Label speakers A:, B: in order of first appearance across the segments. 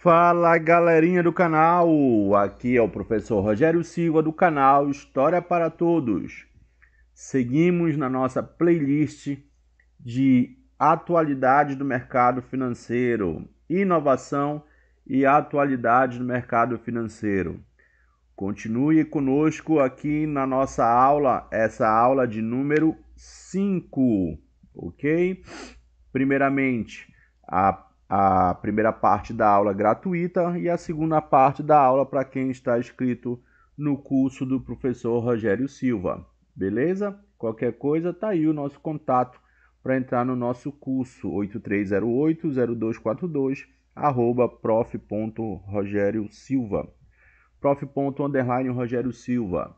A: Fala galerinha do canal, aqui é o professor Rogério Silva do canal História para Todos. Seguimos na nossa playlist de atualidades do mercado financeiro, inovação e atualidades do mercado financeiro. Continue conosco aqui na nossa aula, essa aula de número 5, ok? Primeiramente, a primeira parte da aula gratuita e a segunda parte da aula para quem está inscrito no curso do professor Rogério Silva, beleza? Qualquer coisa, tá aí o nosso contato para entrar no nosso curso 8308-0242 @prof.rogeriosilva prof._Rogério Silva.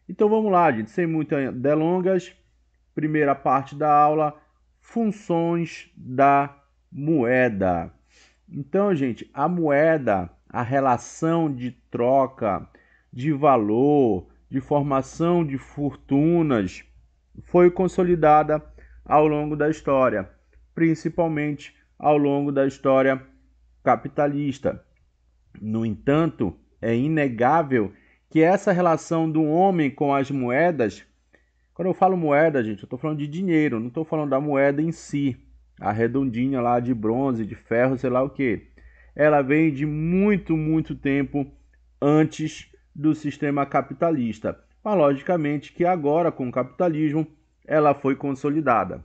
A: Então vamos lá, gente, sem muitas delongas. Primeira parte da aula, funções da moeda. Então, gente, a moeda, a relação de troca, de valor, de formação de fortunas, foi consolidada ao longo da história, principalmente ao longo da história capitalista. No entanto, é inegável que essa relação do homem com as moedas, quando eu falo moeda, gente, eu estou falando de dinheiro, não estou falando da moeda em si, a redondinha lá de bronze, de ferro, sei lá o que. Ela vem de muito tempo antes do sistema capitalista. Mas logicamente que agora, com o capitalismo, ela foi consolidada.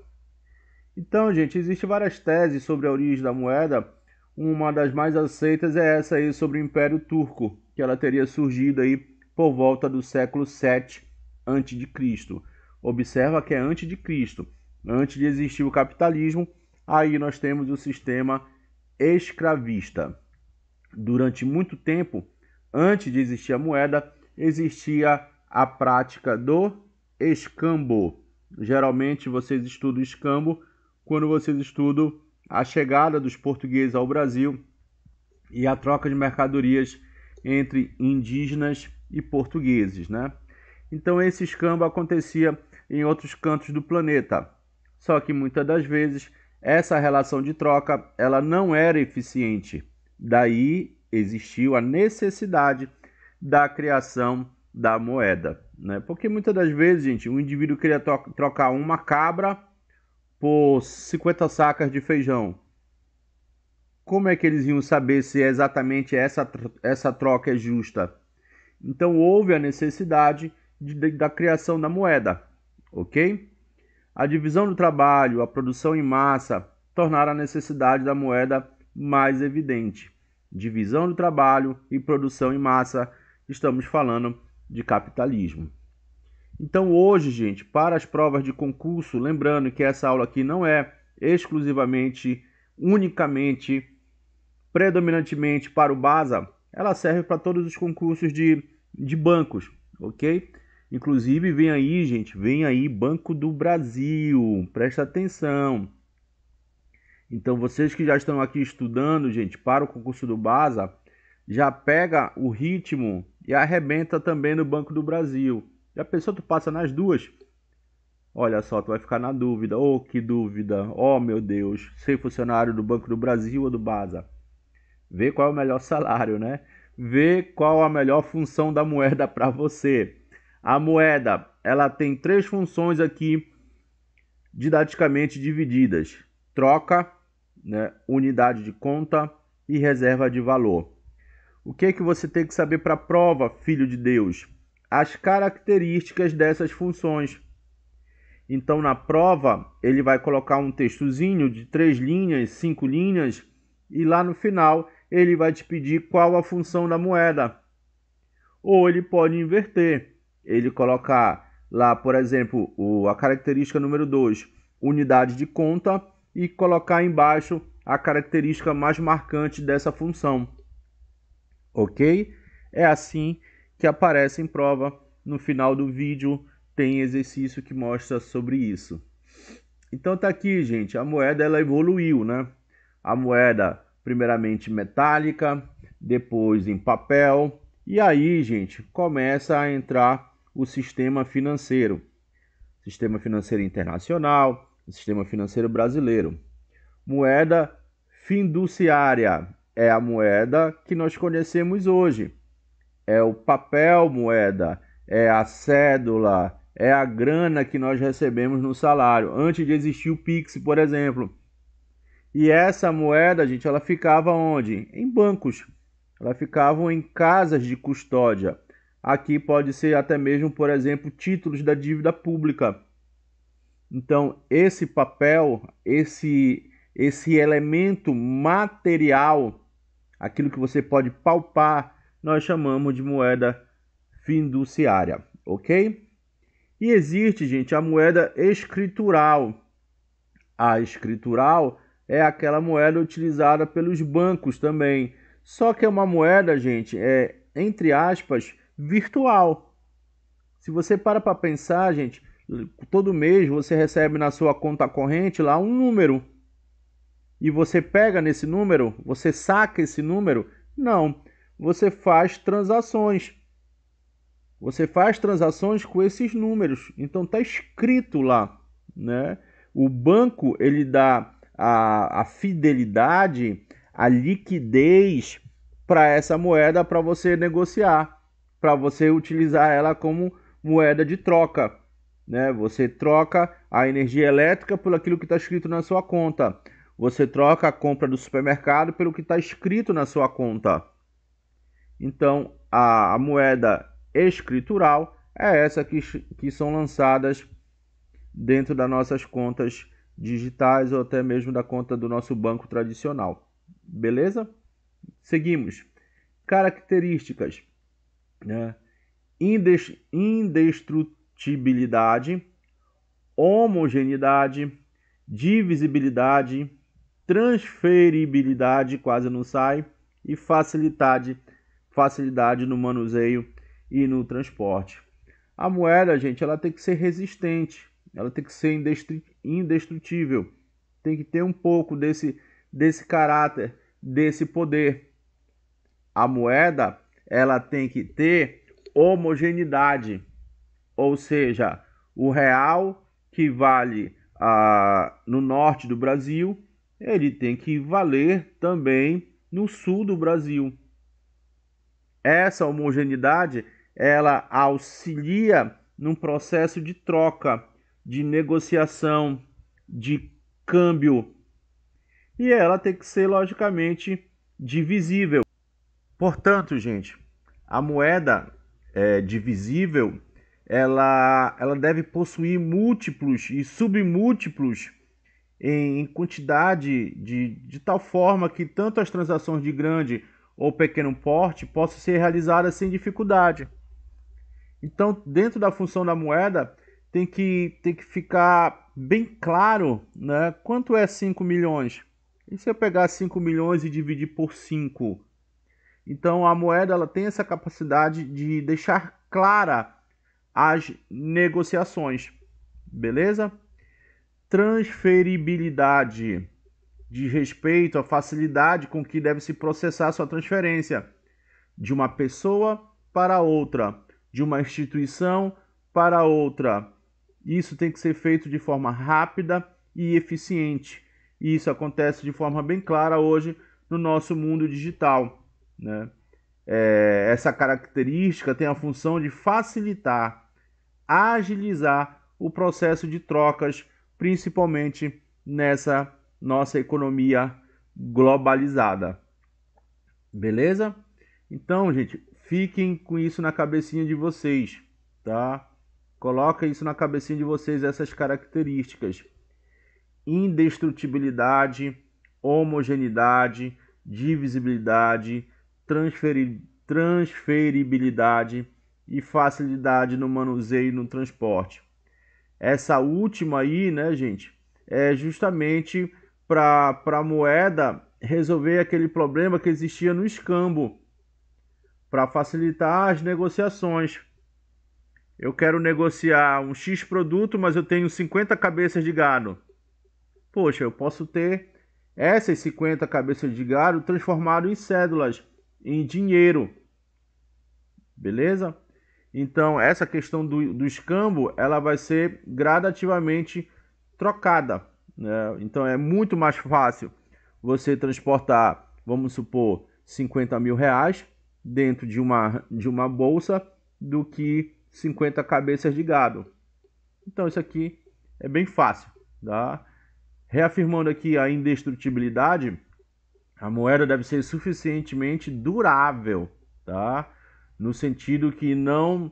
A: Então, gente, existem várias teses sobre a origem da moeda. Uma das mais aceitas é essa aí sobre o Império Turco, que ela teria surgido aí por volta do século 7 a.C. Observa que é antes de Cristo, antes de existir o capitalismo, aí nós temos o sistema escravista. Durante muito tempo, antes de existir a moeda, existia a prática do escambo. Geralmente vocês estudam escambo quando vocês estudam a chegada dos portugueses ao Brasil e a troca de mercadorias entre indígenas e portugueses, né? Então esse escambo acontecia em outros cantos do planeta. Só que muitas das vezes essa relação de troca ela não era eficiente. Daí existiu a necessidade da criação da moeda, né? Porque muitas das vezes, gente, um indivíduo queria trocar uma cabra por 50 sacas de feijão. Como é que eles iam saber se exatamente essa troca é justa? Então houve a necessidade da criação da moeda, ok? A divisão do trabalho, a produção em massa, tornaram a necessidade da moeda mais evidente. Divisão do trabalho e produção em massa, estamos falando de capitalismo. Então hoje, gente, para as provas de concurso, lembrando que essa aula aqui não é exclusivamente, unicamente, predominantemente para o BASA, ela serve para todos os concursos de bancos, ok? Inclusive vem aí, gente, vem aí Banco do Brasil, presta atenção. Então vocês que já estão aqui estudando, gente, para o concurso do BASA, já pega o ritmo e arrebenta também no Banco do Brasil. Já pensou, tu passa nas duas? Olha só, tu vai ficar na dúvida. Oh, que dúvida. Oh, meu Deus. Ser funcionário do Banco do Brasil ou do BASA? Vê qual é o melhor salário, né? Vê qual a melhor função da moeda para você. A moeda, ela tem três funções aqui didaticamente divididas: troca, né, unidade de conta e reserva de valor. O que é que você tem que saber para a prova, filho de Deus? As características dessas funções. Então, na prova, ele vai colocar um textozinho de 3 linhas, 5 linhas, e lá no final ele vai te pedir qual a função da moeda. Ou ele pode inverter, ele colocar lá, por exemplo, a característica número 2, unidade de conta, e colocar embaixo a característica mais marcante dessa função. Ok? É assim que aparece em prova. No final do vídeo tem exercício que mostra sobre isso. Então tá aqui, gente, a moeda ela evoluiu, né? A moeda primeiramente metálica, depois em papel, e aí, gente, começa a entrar o sistema financeiro internacional, o sistema financeiro brasileiro. Moeda fiduciária é a moeda que nós conhecemos hoje. É o papel moeda, é a cédula, é a grana que nós recebemos no salário, antes de existir o Pix, por exemplo. E essa moeda, gente, ela ficava onde? Em bancos. Ela ficava em casas de custódia. Aqui pode ser até mesmo, por exemplo, títulos da dívida pública. Então, esse papel, esse elemento material, aquilo que você pode palpar, nós chamamos de moeda fiduciária, ok? E existe, gente, a moeda escritural. A escritural é aquela moeda utilizada pelos bancos também. Só que é uma moeda, gente, entre aspas, virtual. Se você para pensar, gente, todo mês você recebe na sua conta corrente lá um número. E você pega nesse número, você saca esse número? Não. Você faz transações. Você faz transações com esses números. Então está escrito lá, né? O banco ele dá a fidelidade, a liquidez para essa moeda para você negociar, para você utilizar ela como moeda de troca, né? Você troca a energia elétrica por aquilo que está escrito na sua conta. Você troca a compra do supermercado pelo que está escrito na sua conta. Então, a moeda escritural é essa que são lançadas dentro das nossas contas digitais ou até mesmo da conta do nosso banco tradicional. Beleza? Seguimos. Características, né? Indestrutibilidade, homogeneidade, divisibilidade, transferibilidade, quase não sai, e facilidade no manuseio e no transporte. A moeda, gente, ela tem que ser resistente, ela tem que ser indestrutível, tem que ter um pouco desse caráter, desse poder. A moeda, ela tem que ter homogeneidade, ou seja, o real que vale no norte do Brasil, ele tem que valer também no sul do Brasil. Essa homogeneidade, ela auxilia num processo de troca, de negociação, de câmbio. E ela tem que ser, logicamente, divisível. Portanto, gente, a moeda divisível, ela deve possuir múltiplos e submúltiplos em quantidade de tal forma que tanto as transações de grande ou pequeno porte possam ser realizadas sem dificuldade. Então, dentro da função da moeda, tem que ficar bem claro, né, quanto é 5 milhões. E se eu pegar 5 milhões e dividir por 5? Então, a moeda ela tem essa capacidade de deixar clara as negociações. Beleza? Transferibilidade diz respeito à facilidade com que deve se processar sua transferência de uma pessoa para outra, de uma instituição para outra. Isso tem que ser feito de forma rápida e eficiente. E isso acontece de forma bem clara hoje no nosso mundo digital, né? Essa característica tem a função de facilitar, agilizar o processo de trocas, principalmente nessa nossa economia globalizada. Beleza? Então, gente, fiquem com isso na cabecinha de vocês, tá? Coloca isso na cabecinha de vocês, essas características. Indestrutibilidade, homogeneidade, divisibilidade, transferibilidade e facilidade no manuseio e no transporte. Essa última aí, né, gente, é justamente para a moeda resolver aquele problema que existia no escambo, para facilitar as negociações. Eu quero negociar um X produto, mas eu tenho 50 cabeças de gado. Poxa, eu posso ter essas 50 cabeças de gado transformado em cédulas, em dinheiro. Beleza? Então, essa questão do escambo, ela vai ser gradativamente trocada, né? Então, é muito mais fácil você transportar vamos supor, 50 mil reais dentro de uma bolsa do que 50 cabeças de gado. Então isso aqui é bem fácil, tá? Reafirmando aqui a indestrutibilidade, a moeda deve ser suficientemente durável, tá? No sentido que não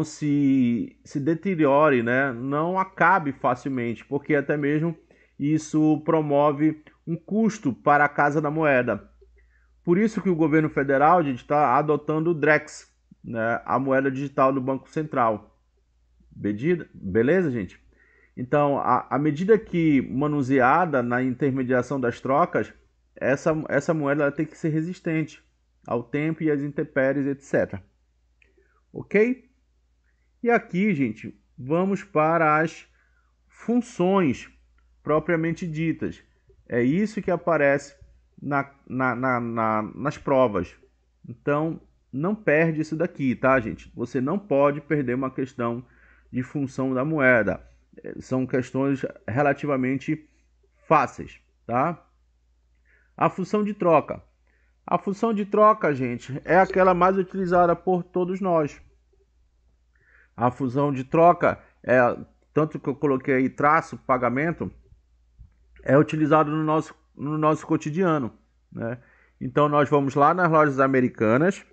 A: se deteriore, né? Não acabe facilmente, porque até mesmo isso promove um custo para a Casa da Moeda. Por isso que o governo federal está adotando o Drex, né? A moeda digital do Banco Central. Beleza, gente? Então, à medida que manuseada na intermediação das trocas, essa moeda ela tem que ser resistente ao tempo e às intempéries, etc. Ok? E aqui, gente, vamos para as funções propriamente ditas. É isso que aparece nas provas. Então, não perde isso daqui, tá, gente? Você não pode perder uma questão de função da moeda. São questões relativamente fáceis, tá? A função de troca. A função de troca, gente, é aquela mais utilizada por todos nós. A função de troca é tanto que eu coloquei aí traço, pagamento, é utilizado no nosso cotidiano, né? Então nós vamos lá nas lojas americanas,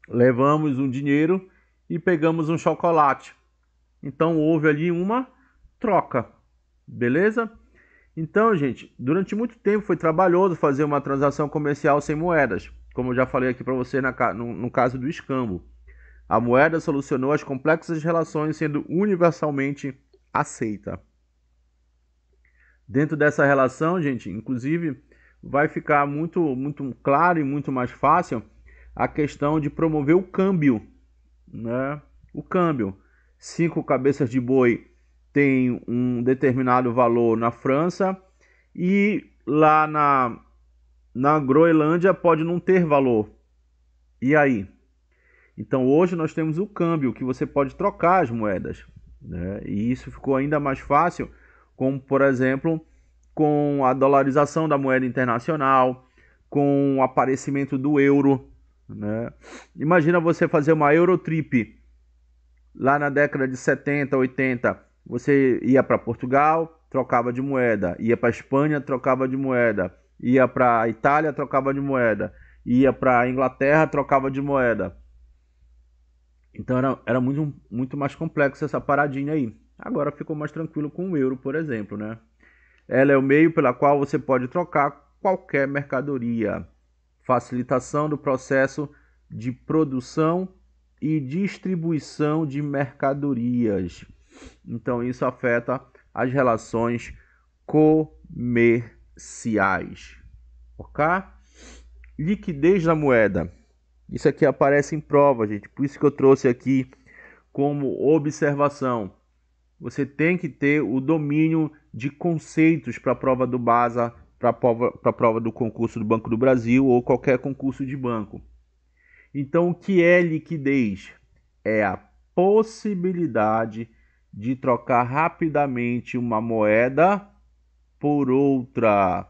A: levamos um dinheiro e pegamos um chocolate. Então houve ali uma troca, beleza? Então, gente, durante muito tempo foi trabalhoso fazer uma transação comercial sem moedas, como eu já falei aqui para você no caso do escambo. A moeda solucionou as complexas relações sendo universalmente aceita. Dentro dessa relação, gente, inclusive, vai ficar muito claro e muito mais fácil a questão de promover o câmbio, né? O câmbio. 5 cabeças de boi tem um determinado valor na França e lá na Groenlândia pode não ter valor. E aí? Então hoje nós temos o câmbio, que você pode trocar as moedas, né? E isso ficou ainda mais fácil, como por exemplo, com a dolarização da moeda internacional, com o aparecimento do euro, né? Imagina você fazer uma Eurotrip lá na década de 70, 80, você ia para Portugal, trocava de moeda, ia para Espanha, trocava de moeda, ia para Itália, trocava de moeda, ia para Inglaterra, trocava de moeda. Então era muito mais complexo essa paradinha aí. Agora ficou mais tranquilo com o euro, por exemplo, né? Ela é o meio pela qual você pode trocar qualquer mercadoria. Facilitação do processo de produção e distribuição de mercadorias. Então isso afeta as relações comerciais. Ok? Liquidez da moeda. Isso aqui aparece em prova, gente. Por isso que eu trouxe aqui como observação. Você tem que ter o domínio de conceitos para a prova do BASA, para a prova do concurso do Banco do Brasil ou qualquer concurso de banco. Então, o que é liquidez? É a possibilidade de trocar rapidamente uma moeda por outra.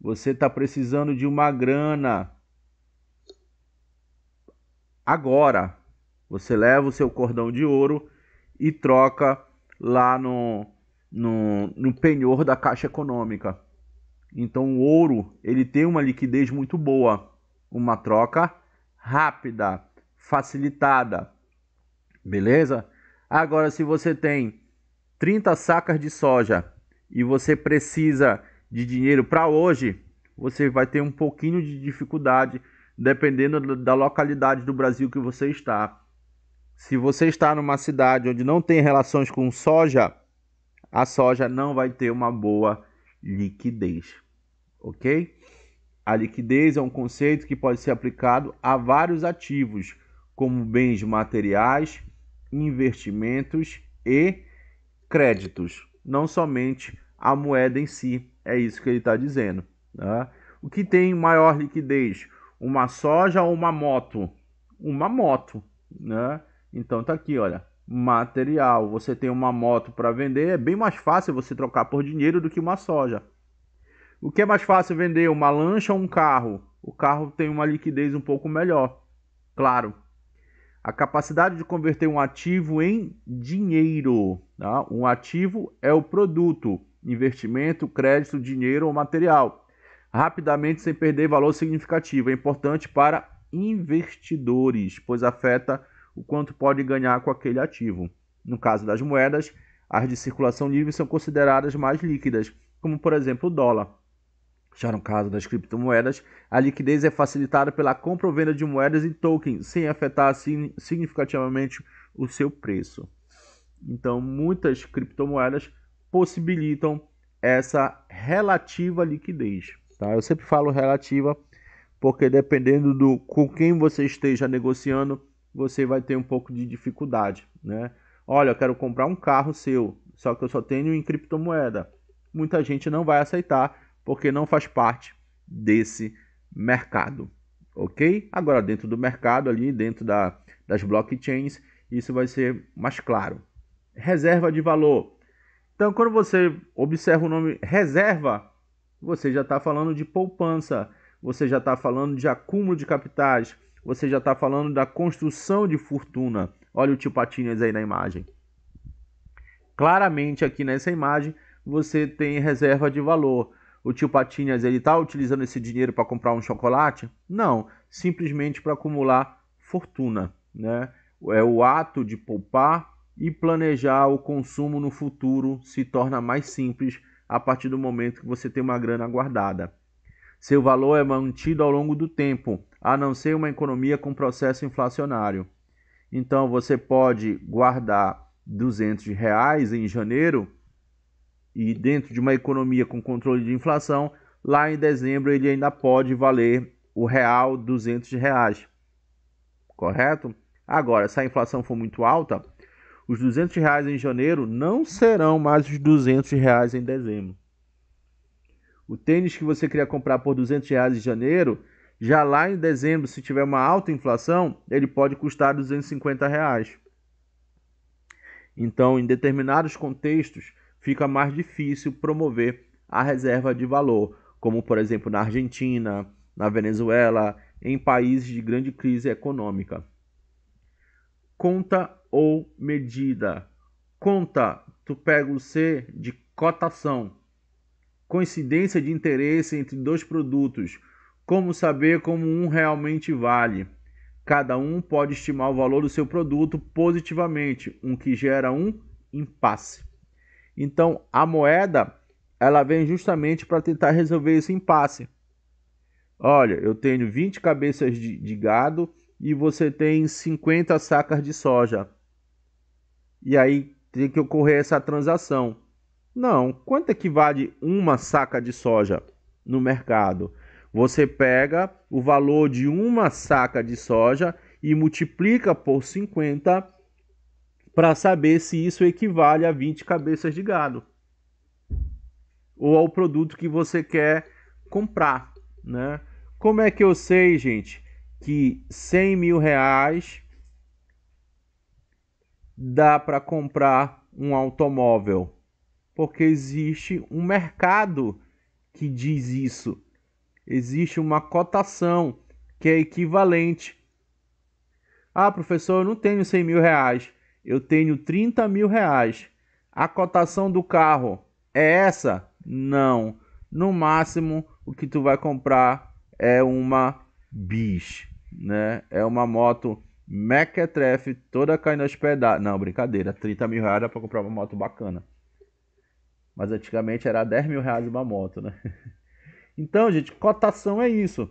A: Você está precisando de uma grana agora. Você leva o seu cordão de ouro e troca lá no penhor da Caixa Econômica. Então o ouro ele tem uma liquidez muito boa, uma troca rápida, facilitada, beleza? Agora se você tem 30 sacas de soja e você precisa de dinheiro para hoje, você vai ter um pouquinho de dificuldade dependendo da localidade do Brasil que você está. Se você está numa cidade onde não tem relações com soja, a soja não vai ter uma boa liquidez, ok? A liquidez é um conceito que pode ser aplicado a vários ativos, como bens materiais, investimentos e créditos, não somente a moeda em si. É isso que ele está dizendo, tá? O que tem maior liquidez? Uma soja ou uma moto? Uma moto, né? Então tá aqui, olha, material. Você tem uma moto para vender, é bem mais fácil você trocar por dinheiro do que uma soja. O que é mais fácil vender, uma lancha ou um carro? O carro tem uma liquidez um pouco melhor, claro. A capacidade de converter um ativo em dinheiro. Tá? Um ativo é o produto, investimento, crédito, dinheiro ou material. Rapidamente, sem perder valor significativo. É importante para investidores, pois afeta o quanto pode ganhar com aquele ativo. No caso das moedas, as de circulação livre são consideradas mais líquidas, como por exemplo o dólar. Já no caso das criptomoedas, a liquidez é facilitada pela compra ou venda de moedas e tokens, sem afetar significativamente o seu preço. Então, muitas criptomoedas possibilitam essa relativa liquidez. Tá? Eu sempre falo relativa, porque dependendo do com quem você esteja negociando, você vai ter um pouco de dificuldade, né? Olha, eu quero comprar um carro seu, só que eu só tenho em criptomoeda. Muita gente não vai aceitar, porque não faz parte desse mercado, ok? Agora, dentro do mercado ali, dentro das blockchains, isso vai ser mais claro. Reserva de valor. Então, quando você observa o nome reserva, você já está falando de poupança, você já está falando de acúmulo de capitais, você já está falando da construção de fortuna. Olha o tio Patinhas aí na imagem. Claramente aqui nessa imagem você tem reserva de valor. O tio Patinhas, ele está utilizando esse dinheiro para comprar um chocolate? Não, simplesmente para acumular fortuna, né? É o ato de poupar e planejar o consumo no futuro se torna mais simples a partir do momento que você tem uma grana guardada. Seu valor é mantido ao longo do tempo, a não ser uma economia com processo inflacionário. Então você pode guardar R$ 200 em janeiro e dentro de uma economia com controle de inflação, lá em dezembro ele ainda pode valer o real R$ 200, correto? Agora, se a inflação for muito alta, os R$ 200 em janeiro não serão mais os R$ 200 em dezembro. O tênis que você queria comprar por R$ 200 em janeiro, já lá em dezembro, se tiver uma alta inflação, ele pode custar R$ 250. Então, em determinados contextos, fica mais difícil promover a reserva de valor, como por exemplo na Argentina, na Venezuela, em países de grande crise econômica. Conta ou medida. Conta, tu pega o C de cotação. Coincidência de interesse entre dois produtos. Como saber como um realmente vale? Cada um pode estimar o valor do seu produto positivamente, o que gera um impasse. Então, a moeda, ela vem justamente para tentar resolver esse impasse. Olha, eu tenho 20 cabeças de gado e você tem 50 sacas de soja. E aí tem que ocorrer essa transação. Não, quanto é que vale uma saca de soja no mercado? Você pega o valor de uma saca de soja e multiplica por 50 para saber se isso equivale a 20 cabeças de gado ou ao produto que você quer comprar, né? Como é que eu sei, gente, que R$ 100.000 dá para comprar um automóvel? Porque existe um mercado que diz isso. Existe uma cotação que é equivalente. Ah, professor, eu não tenho R$ 100.000. Eu tenho R$ 30.000. A cotação do carro é essa? Não. No máximo, o que tu vai comprar é uma bis, né? É uma moto mequetrefe, toda caindo aos pedaços. Não, brincadeira. R$ 30.000 dá para comprar uma moto bacana. Mas antigamente era R$ 10.000 uma moto, né? Então, gente, cotação é isso.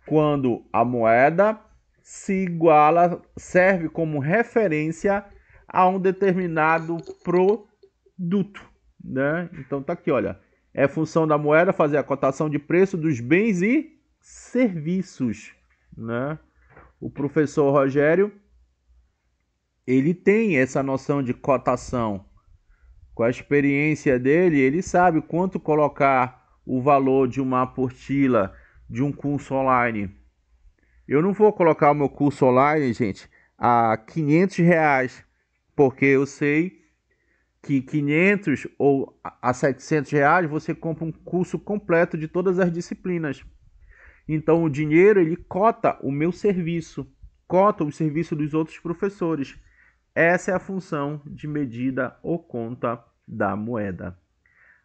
A: Quando a moeda se iguala, serve como referência a um determinado produto, né? Então tá aqui, olha. É função da moeda fazer a cotação de preço dos bens e serviços, né? O professor Rogério, ele tem essa noção de cotação. Com a experiência dele, ele sabe quanto colocar o valor de uma apostila de um curso online. Eu não vou colocar o meu curso online, gente, a R$ 500, porque eu sei que 500 ou a 700 reais você compra um curso completo de todas as disciplinas. Então o dinheiro ele cota o meu serviço, cota o serviço dos outros professores. Essa é a função de medida ou conta da moeda.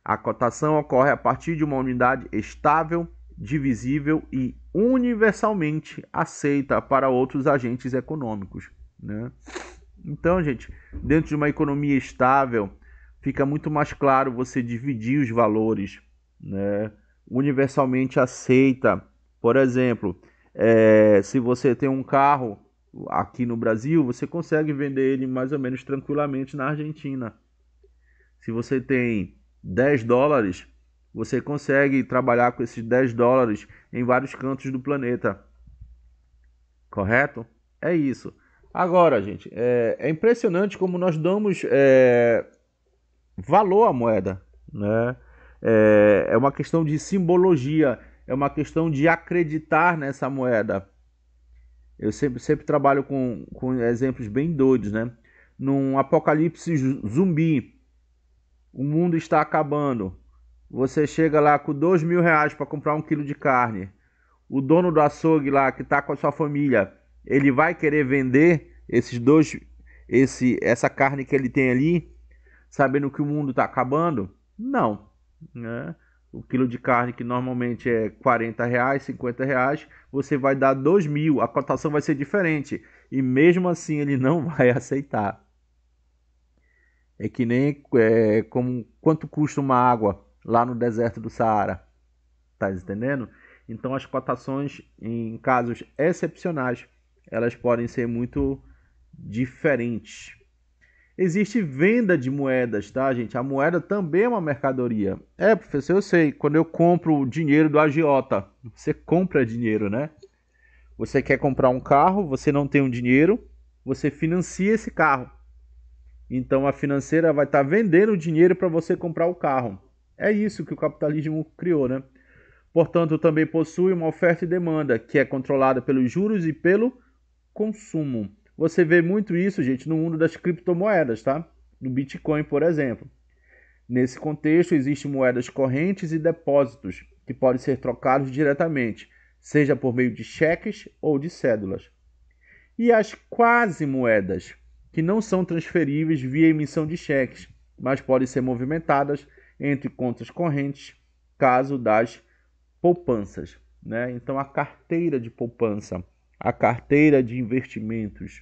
A: A cotação ocorre a partir de uma unidade estável, divisível e universalmente aceita para outros agentes econômicos, né? Então, gente, dentro de uma economia estável, fica muito mais claro você dividir os valores, né? Universalmente aceita. Por exemplo, se você tem um carro aqui no Brasil, você consegue vender ele mais ou menos tranquilamente na Argentina. Se você tem 10 dólares, você consegue trabalhar com esses 10 dólares em vários cantos do planeta. Correto? É isso. Agora, gente, é impressionante como nós damos valor à moeda, né? É uma questão de simbologia, é uma questão de acreditar nessa moeda. Eu sempre trabalho com exemplos bem doidos, né? Num apocalipse zumbi, o mundo está acabando. Você chega lá com 2.000 reais para comprar 1 quilo de carne. O dono do açougue lá que está com a sua família, ele vai querer vender essa carne que ele tem ali, sabendo que o mundo está acabando? Não, né? O quilo de carne que normalmente é 40 reais, 50 reais, você vai dar 2.000, a cotação vai ser diferente. E mesmo assim ele não vai aceitar. É que nem como quanto custa uma água lá no deserto do Saara. Tá entendendo? Então as cotações em casos excepcionais, elas podem ser muito diferentes. Existe venda de moedas, tá, gente? A moeda também é uma mercadoria. Professor, eu sei. Quando eu compro o dinheiro do agiota, você compra dinheiro, né? Você quer comprar um carro, você não tem um dinheiro, você financia esse carro. Então a financeira vai estar vendendo o dinheiro para você comprar o carro. É isso que o capitalismo criou, né? Portanto, também possui uma oferta e demanda, que é controlada pelos juros e pelo consumo. Você vê muito isso, gente, no mundo das criptomoedas, tá? No Bitcoin, por exemplo. Nesse contexto, existem moedas correntes e depósitos, que podem ser trocados diretamente, seja por meio de cheques ou de cédulas. E as quase moedas, que não são transferíveis via emissão de cheques, mas podem ser movimentadas entre contas correntes, caso das poupanças, né? Então a carteira de poupança, a carteira de investimentos,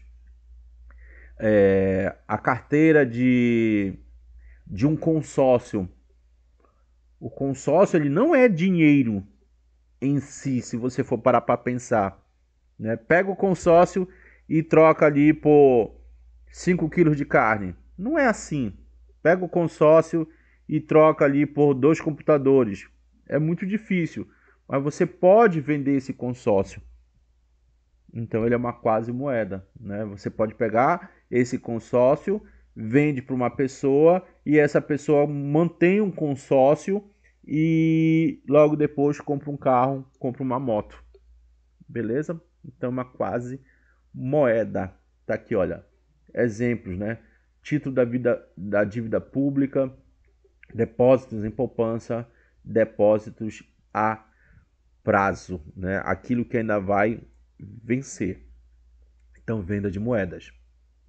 A: a carteira de um consórcio. O consórcio ele não é dinheiro em si, se você for parar para pensar, né? Pega o consórcio e troca ali por 5 quilos de carne. Não é assim. Pega o consórcio e troca ali por 2 computadores. É muito difícil, mas você pode vender esse consórcio. Então ele é uma quase moeda, né? Você pode pegar esse consórcio, vende para uma pessoa e essa pessoa mantém um consórcio e logo depois compra um carro, compra uma moto. Beleza? Então uma quase moeda. Tá aqui, olha. Exemplos, né? Título da dívida pública, depósitos em poupança, depósitos a prazo, né? Aquilo que ainda vai vencer. Então, venda de moedas.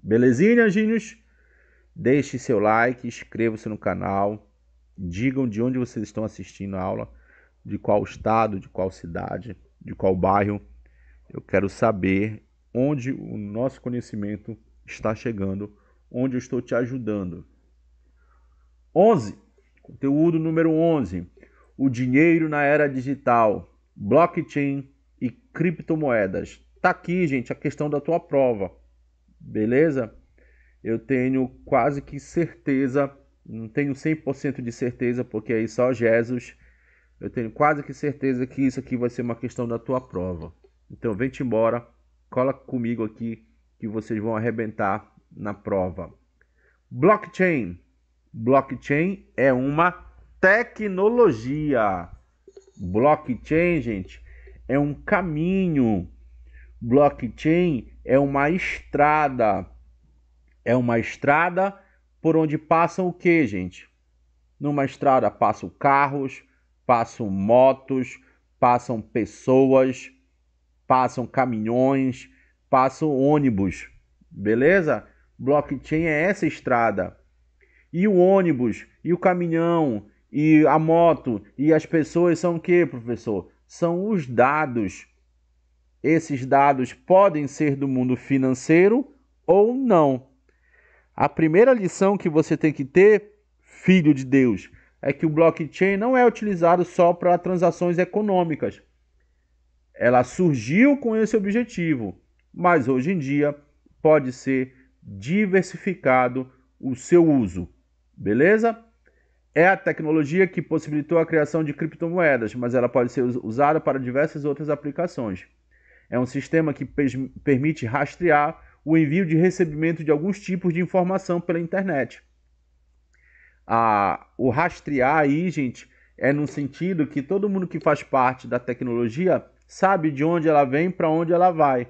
A: Belezinha, Gínios? Deixe seu like, inscreva-se no canal, digam de onde vocês estão assistindo a aula, de qual estado, de qual cidade, de qual bairro. Eu quero saber onde o nosso conhecimento está chegando, onde eu estou te ajudando. 11. Conteúdo número 11. O dinheiro na era digital, blockchain e criptomoedas. Tá aqui, gente, a questão da tua prova. Beleza? Eu tenho quase que certeza, não tenho 100% de certeza, porque aí só Jesus. Eu tenho quase que certeza que isso aqui vai ser uma questão da tua prova. Então, vem-te embora, cola comigo aqui que vocês vão arrebentar na prova. Blockchain. Blockchain é uma tecnologia. Blockchain, gente, é um caminho. Blockchain é uma estrada. É uma estrada por onde passam o que, gente? Numa estrada passam carros, passam motos, passam pessoas, passam caminhões, passam ônibus, beleza? Blockchain é essa estrada. E o ônibus, e o caminhão, e a moto, e as pessoas são o que, professor? São os dados. Esses dados podem ser do mundo financeiro ou não. A primeira lição que você tem que ter, filho de Deus, é que o blockchain não é utilizado só para transações econômicas. Ela surgiu com esse objetivo, mas hoje em dia pode ser diversificado o seu uso. Beleza? É a tecnologia que possibilitou a criação de criptomoedas, mas ela pode ser usada para diversas outras aplicações. É um sistema que permite rastrear o envio de recebimento de alguns tipos de informação pela internet. O rastrear aí, gente, é no sentido que todo mundo que faz parte da tecnologia sabe de onde ela vem para onde ela vai.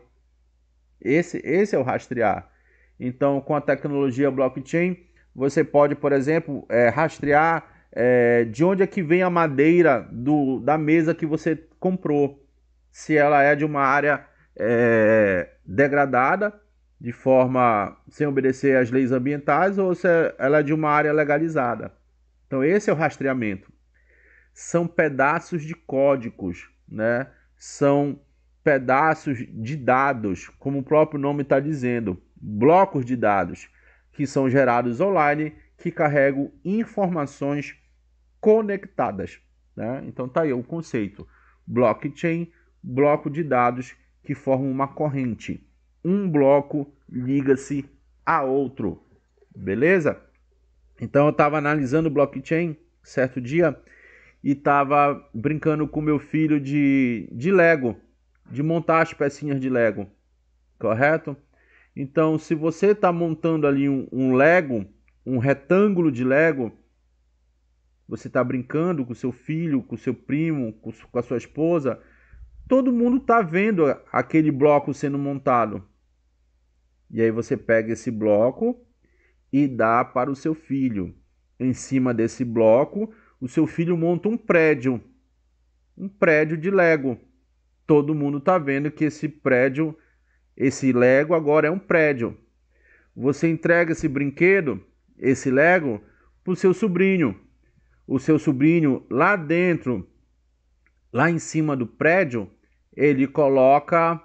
A: Esse é o rastrear. Então, com a tecnologia blockchain, você pode, por exemplo, rastrear de onde é que vem a madeira da mesa que você comprou. Se ela é de uma área degradada, de forma sem obedecer às leis ambientais, ou se ela é de uma área legalizada. Então, esse é o rastreamento. São pedaços de códigos, né? São pedaços de dados, como o próprio nome está dizendo, blocos de dados que são gerados online, que carregam informações conectadas, né? Então tá aí o conceito. Blockchain, bloco de dados que formam uma corrente. Um bloco liga-se a outro, beleza? Então eu estava analisando o blockchain certo dia e estava brincando com meu filho de Lego, de montar as pecinhas de Lego, correto? Então, se você está montando ali um Lego, um retângulo de Lego, você está brincando com seu filho, com seu primo, com a sua esposa, todo mundo está vendo aquele bloco sendo montado. E aí você pega esse bloco e dá para o seu filho. Em cima desse bloco, o seu filho monta um prédio de Lego. Todo mundo está vendo que esse prédio, esse Lego agora é um prédio. Você entrega esse brinquedo, esse Lego, para o seu sobrinho. O seu sobrinho lá dentro, lá em cima do prédio, ele coloca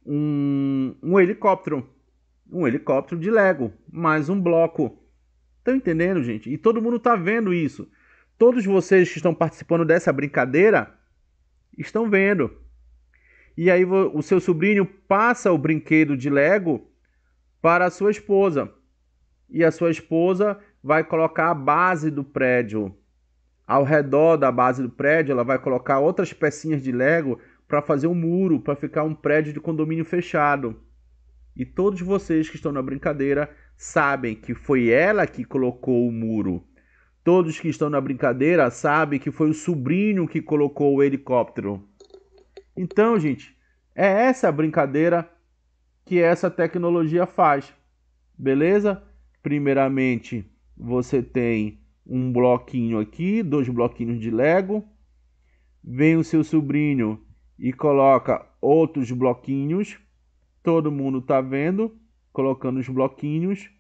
A: um helicóptero. Um helicóptero de Lego, mais um bloco. Estão entendendo, gente? E todo mundo está vendo isso. Todos vocês que estão participando dessa brincadeira estão vendo. E aí o seu sobrinho passa o brinquedo de Lego para a sua esposa. E a sua esposa vai colocar a base do prédio. Ao redor da base do prédio, ela vai colocar outras pecinhas de Lego para fazer um muro, para ficar um prédio de condomínio fechado. E todos vocês que estão na brincadeira sabem que foi ela que colocou o muro. Todos que estão na brincadeira sabem que foi o sobrinho que colocou o helicóptero. Então, gente, é essa brincadeira que essa tecnologia faz. Beleza? Primeiramente, você tem um bloquinho aqui, 2 bloquinhos de Lego. Vem o seu sobrinho e coloca outros bloquinhos. Todo mundo está vendo, colocando os bloquinhos.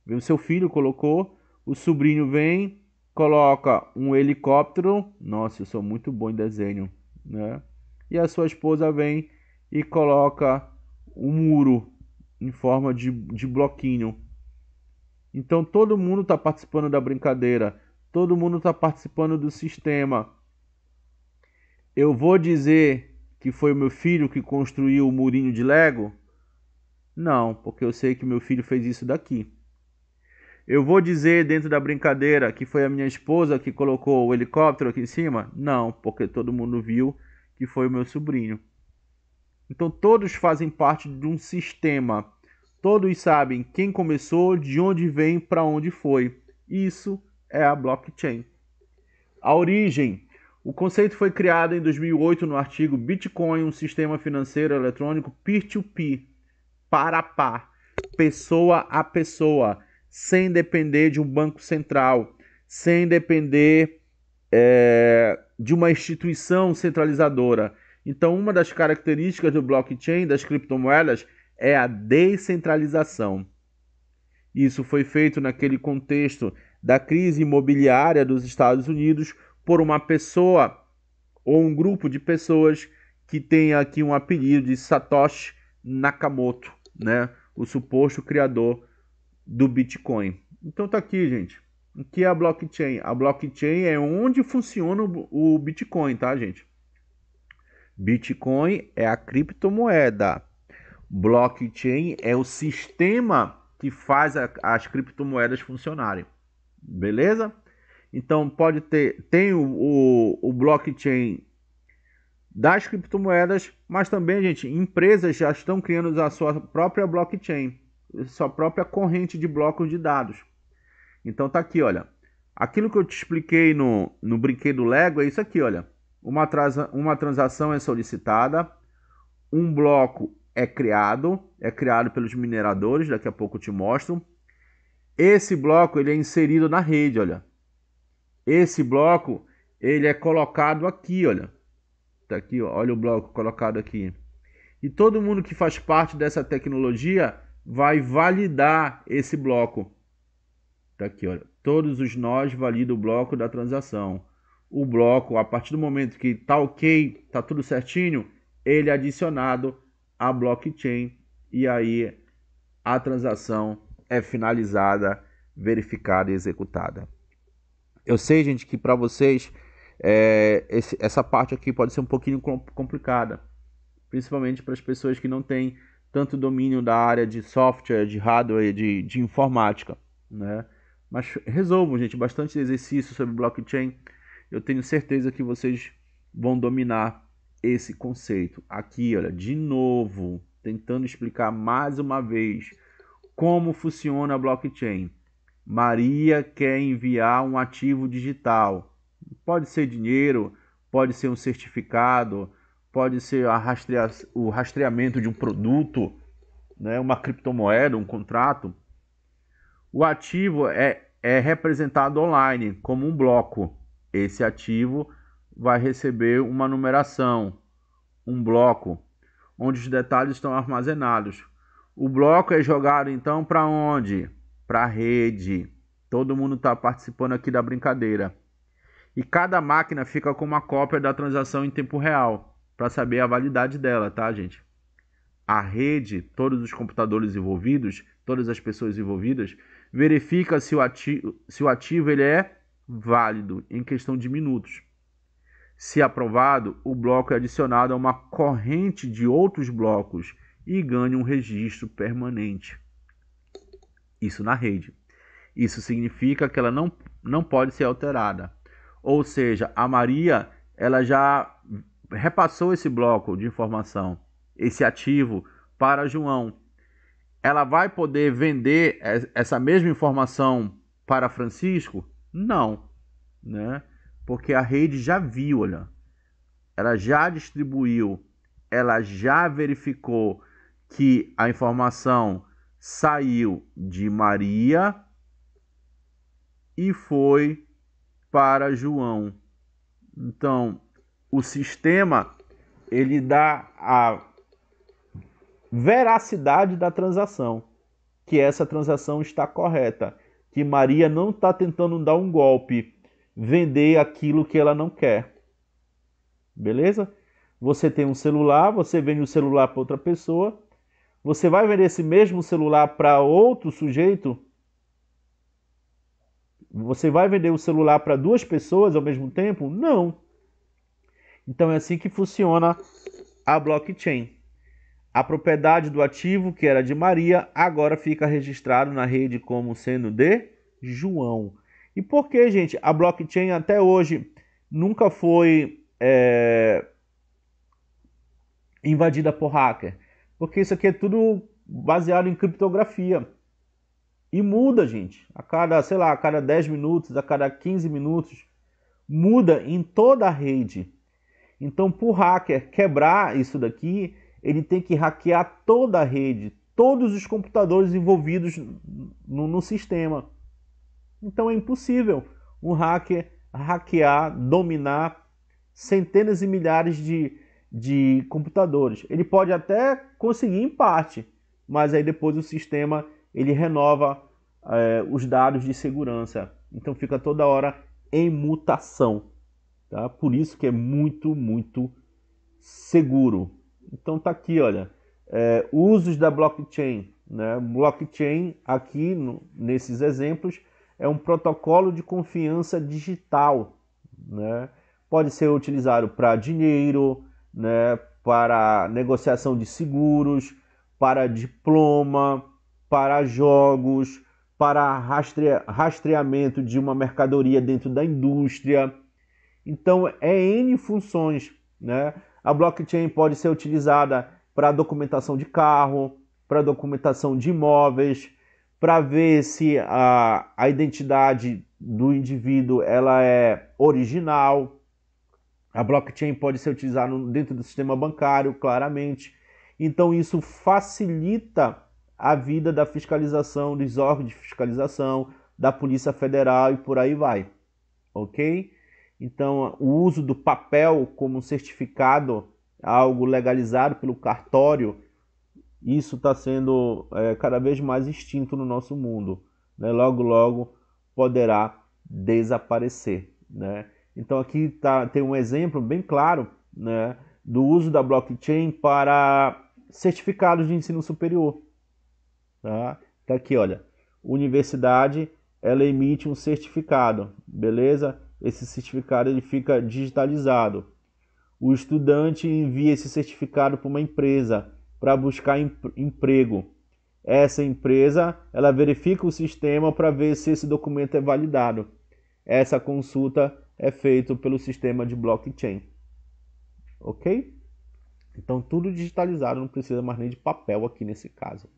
A: O seu filho colocou, o sobrinho vem, coloca um helicóptero. Nossa, eu sou muito bom em desenho, né? E a sua esposa vem e coloca um muro em forma de bloquinho. Então todo mundo está participando da brincadeira, todo mundo está participando do sistema. Eu vou dizer que foi o meu filho que construiu o murinho de Lego? Não, porque eu sei que meu filho fez isso daqui. Eu vou dizer dentro da brincadeira que foi a minha esposa que colocou o helicóptero aqui em cima? Não, porque todo mundo viu que foi o meu sobrinho. Então todos fazem parte de um sistema. Todos sabem quem começou, de onde vem, para onde foi. Isso é a blockchain. A origem. O conceito foi criado em 2008 no artigo Bitcoin, um sistema financeiro eletrônico peer-to-peer, para a par, pessoa a pessoa, sem depender de um banco central, sem depender de uma instituição centralizadora. Então, uma das características do blockchain, das criptomoedas, é a descentralização. Isso foi feito naquele contexto da crise imobiliária dos Estados Unidos por uma pessoa ou um grupo de pessoas que tem aqui um apelido de Satoshi Nakamoto, né? O suposto criador do Bitcoin. Então tá aqui, gente. O que é a blockchain? A blockchain é onde funciona o Bitcoin, tá, gente? Bitcoin é a criptomoeda. Blockchain é o sistema que faz as criptomoedas funcionarem. Beleza? Então tem o blockchain das criptomoedas, mas também, gente, empresas já estão criando a sua própria blockchain, sua própria corrente de blocos de dados. Então tá aqui, olha. Aquilo que eu te expliquei no brinquedo Lego é isso aqui, olha. Uma transação é solicitada, um bloco é criado pelos mineradores, daqui a pouco eu te mostro. Esse bloco ele é inserido na rede, olha. Esse bloco ele é colocado aqui, olha. Tá aqui, ó, olha o bloco colocado aqui. E todo mundo que faz parte dessa tecnologia vai validar esse bloco. Tá aqui, olha. Todos os nós validam o bloco da transação. O bloco, a partir do momento que tá ok, tá tudo certinho, ele é adicionado à blockchain e aí a transação é finalizada, verificada e executada. Eu sei, gente, que para vocês essa parte aqui pode ser um pouquinho complicada, principalmente para as pessoas que não têm tanto domínio da área de software, de hardware, de informática, né? Mas resolvam, gente, bastante exercício sobre blockchain. Eu tenho certeza que vocês vão dominar esse conceito. Aqui, olha, de novo, tentando explicar mais uma vez como funciona a blockchain. Maria quer enviar um ativo digital. Pode ser dinheiro, pode ser um certificado, pode ser o rastreamento de um produto, né, uma criptomoeda, um contrato. O ativo é representado online como um bloco. Esse ativo vai receber uma numeração, um bloco, onde os detalhes estão armazenados. O bloco é jogado então para onde? Para a rede. Todo mundo está participando aqui da brincadeira. E cada máquina fica com uma cópia da transação em tempo real, para saber a validade dela, tá, gente? A rede, todos os computadores envolvidos, todas as pessoas envolvidas, verifica se o ativo ele é válido em questão de minutos. Se aprovado, o bloco é adicionado a uma corrente de outros blocos e ganha um registro permanente. Isso na rede. Isso significa que ela não pode ser alterada. Ou seja, a Maria ela já repassou esse bloco de informação, esse ativo para João. Ela vai poder vender essa mesma informação para Francisco? Não, né? Porque a rede já viu, olha. Ela já distribuiu, ela já verificou que a informação saiu de Maria e foi para João. Então, o sistema ele dá a veracidade da transação, que essa transação está correta, que Maria não está tentando dar um golpe, vender aquilo que ela não quer. Beleza? Você tem um celular, você vende o celular para outra pessoa, você vai vender esse mesmo celular para outro sujeito? Você vai vender o celular para duas pessoas ao mesmo tempo? Não. Então é assim que funciona a blockchain. A propriedade do ativo, que era de Maria, agora fica registrado na rede como sendo de João. E por que, gente, a blockchain até hoje nunca foi invadida por hacker? Porque isso aqui é tudo baseado em criptografia. E muda, gente, a cada 10 minutos, a cada 15 minutos, muda em toda a rede. Então, para o hacker quebrar isso daqui, ele tem que hackear toda a rede, todos os computadores envolvidos no sistema. Então é impossível um hacker hackear, dominar centenas e milhares de computadores. Ele pode até conseguir em parte, mas aí depois o sistema ele renova os dados de segurança. Então fica toda hora em mutação. Tá? Por isso que é muito, muito seguro. Então tá aqui, olha, usos da blockchain. Né? Blockchain aqui nesses exemplos é um protocolo de confiança digital. Né? Pode ser utilizado para dinheiro, né? Para negociação de seguros, para diploma, para jogos, para rastreamento de uma mercadoria dentro da indústria. Então, é N funções. Né? A blockchain pode ser utilizada para documentação de carro, para documentação de imóveis, para ver se a identidade do indivíduo ela é original. A blockchain pode ser utilizada dentro do sistema bancário, claramente. Então, isso facilita a vida da fiscalização, dos órgãos de fiscalização, da Polícia Federal e por aí vai. Ok? Então, o uso do papel como certificado, algo legalizado pelo cartório, isso está sendo cada vez mais extinto no nosso mundo. Né? Logo, logo poderá desaparecer. Né? Então aqui tem um exemplo bem claro, né, do uso da blockchain para certificados de ensino superior. Tá aqui, olha, universidade, ela emite um certificado, beleza? Esse certificado ele fica digitalizado. O estudante envia esse certificado para uma empresa para buscar emprego. Essa empresa, ela verifica o sistema para ver se esse documento é validado. Essa consulta é feita pelo sistema de blockchain. Ok? Então, tudo digitalizado, não precisa mais nem de papel aqui nesse caso.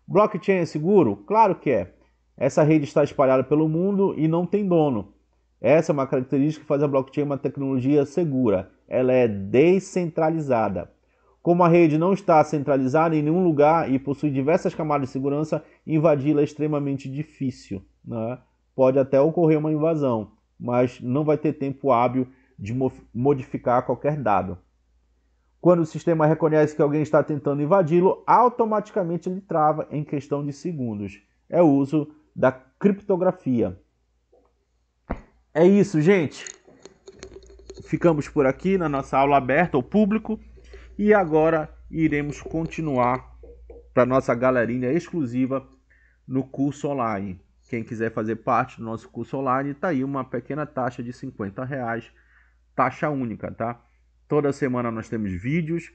A: Blockchain é seguro? Claro que é. Essa rede está espalhada pelo mundo e não tem dono. Essa é uma característica que faz a blockchain uma tecnologia segura. Ela é descentralizada. Como a rede não está centralizada em nenhum lugar e possui diversas camadas de segurança, invadi-la é extremamente difícil. Né? Pode até ocorrer uma invasão, mas não vai ter tempo hábil de modificar qualquer dado. Quando o sistema reconhece que alguém está tentando invadi-lo, automaticamente ele trava em questão de segundos. É o uso da criptografia. É isso, gente. Ficamos por aqui na nossa aula aberta ao público e agora iremos continuar para nossa galerinha exclusiva no curso online. Quem quiser fazer parte do nosso curso online, está aí uma pequena taxa de R$50, taxa única, tá? Toda semana nós temos vídeos,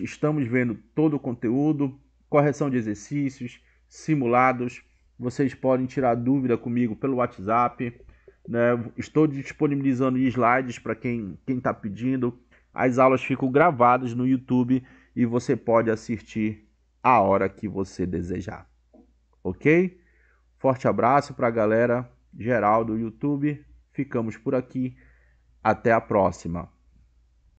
A: estamos vendo todo o conteúdo, correção de exercícios, simulados. Vocês podem tirar dúvida comigo pelo WhatsApp, né? Estou disponibilizando slides para quem está pedindo. As aulas ficam gravadas no YouTube e você pode assistir a hora que você desejar. Ok? Forte abraço para a galera geral do YouTube. Ficamos por aqui. Até a próxima.